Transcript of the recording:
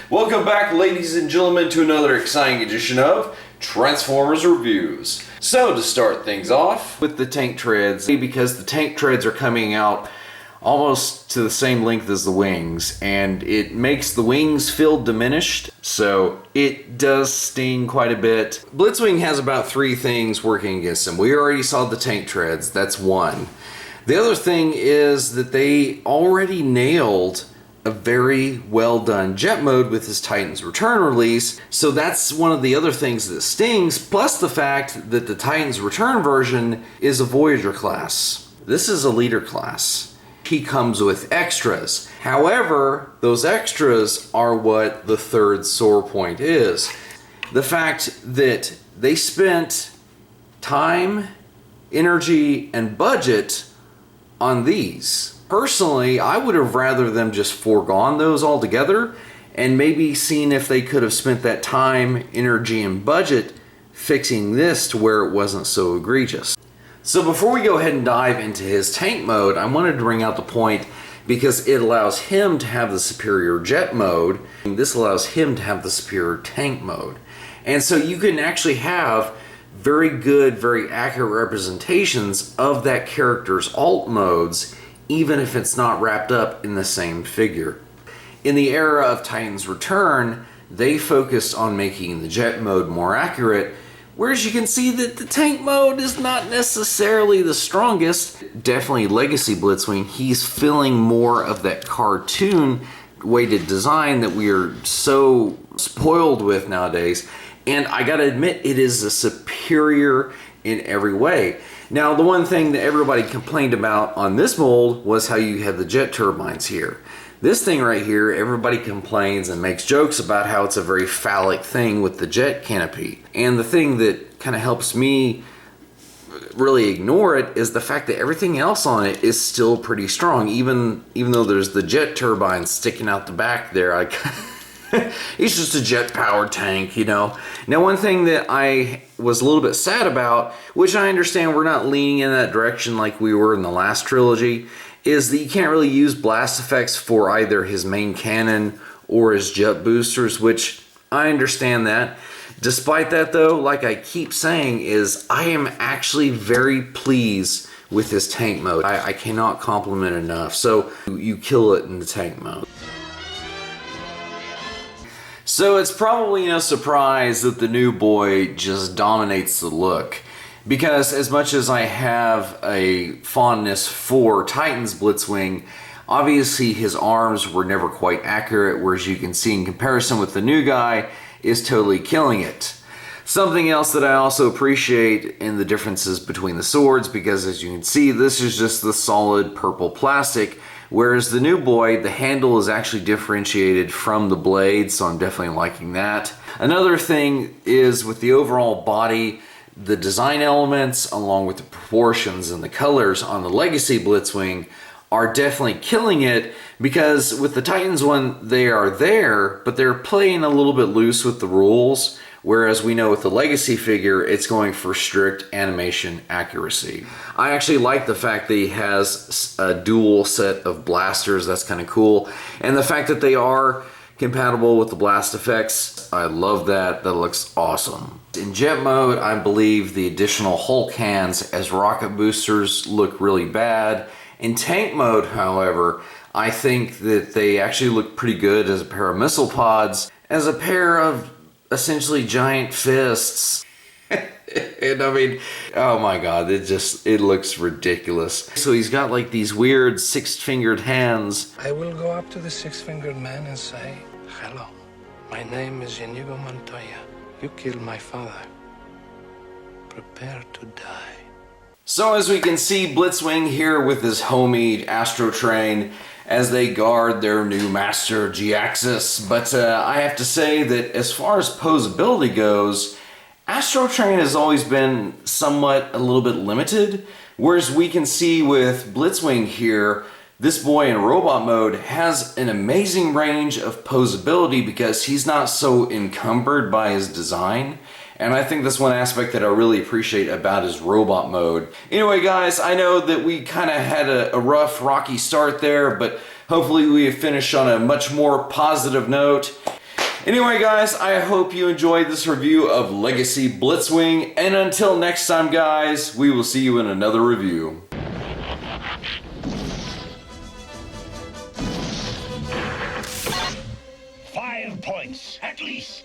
Welcome back, ladies and gentlemen, to another exciting edition of Transformers Reviews. So, to start things off with the tank treads, because the tank treads are coming out almost to the same length as the wings, and it makes the wings feel diminished, so it does sting quite a bit. Blitzwing has about 3 things working against him. We already saw the tank treads, that's one. The other thing is that they already nailed a very well done jet mode with his Titan's Return release, so that's one of the other things that stings, plus the fact that the Titan's Return version is a Voyager class. This is a leader class. He comes with extras. However, those extras are what the third sore point is. The fact that they spent time, energy, and budget on these. Personally, I would have rather them just foregone those altogether and maybe seen if they could have spent that time, energy, and budget fixing this to where it wasn't so egregious. So before we go ahead and dive into his tank mode, I wanted to bring out the point because it allows him to have the superior jet mode. This allows him to have the superior tank mode. And so you can actually have very good, very accurate representations of that character's alt modes, even if it's not wrapped up in the same figure. In the era of Titan's Return, they focused on making the jet mode more accurate, whereas you can see that the tank mode is not necessarily the strongest. Definitely Legacy Blitzwing, he's filling more of that cartoon weighted design that we are so spoiled with nowadays. And I gotta admit, it is a superior in every way. Now, the one thing that everybody complained about on this mold was how you have the jet turbines here. This thing right here, everybody complains and makes jokes about how it's a very phallic thing with the jet canopy. And the thing that kind of helps me really ignore it is the fact that everything else on it is still pretty strong. Even though there's the jet turbine sticking out the back there, he's just a jet-powered tank, you know. Now, one thing that I was a little bit sad about, which I understand we're not leaning in that direction like we were in the last trilogy, is that you can't really use blast effects for either his main cannon or his jet boosters, which I understand that. Despite that though, like I keep saying, is I am actually very pleased with this tank mode. I cannot compliment enough. So you kill it in the tank mode. So it's probably no surprise that the new boy just dominates the look. Because as much as I have a fondness for Titan's Blitzwing, obviously his arms were never quite accurate, whereas you can see in comparison with the new guy is totally killing it. Something else that I also appreciate in the differences between the swords, because as you can see, this is just the solid purple plastic, whereas the new boy, the handle is actually differentiated from the blade, so I'm definitely liking that. Another thing is with the overall body, the design elements along with the proportions and the colors on the Legacy Blitzwing are definitely killing it, because with the Titans one, they are there, but they're playing a little bit loose with the rules, whereas we know with the Legacy figure, it's going for strict animation accuracy. I actually like the fact that he has a dual set of blasters. That's kind of cool. And the fact that they are compatible with the blast effects, I love that. That looks awesome. In jet mode, I believe the additional Hulk hands as rocket boosters look really bad. In tank mode, however, I think that they actually look pretty good as a pair of missile pods, as a pair of essentially giant fists. And I mean, oh my god, it looks ridiculous. So he's got like these weird 6-fingered hands. I will go up to the 6-fingered man and say, "Hello, my name is Inigo Montoya. You killed my father. Prepare to die." So as we can see, Blitzwing here with his homie Astro Train as they guard their new master G-Axis. But I have to say that as far as posability goes, Astro Train has always been somewhat a little bit limited, whereas we can see with Blitzwing here, this boy in robot mode has an amazing range of posability because he's not so encumbered by his design. And I think that's one aspect that I really appreciate about his robot mode. Anyway guys, I know that we kind of had a rough, rocky start there, but hopefully we have finished on a much more positive note. Anyway guys, I hope you enjoyed this review of Legacy Blitzwing, and until next time guys, we will see you in another review. 5 points, at least.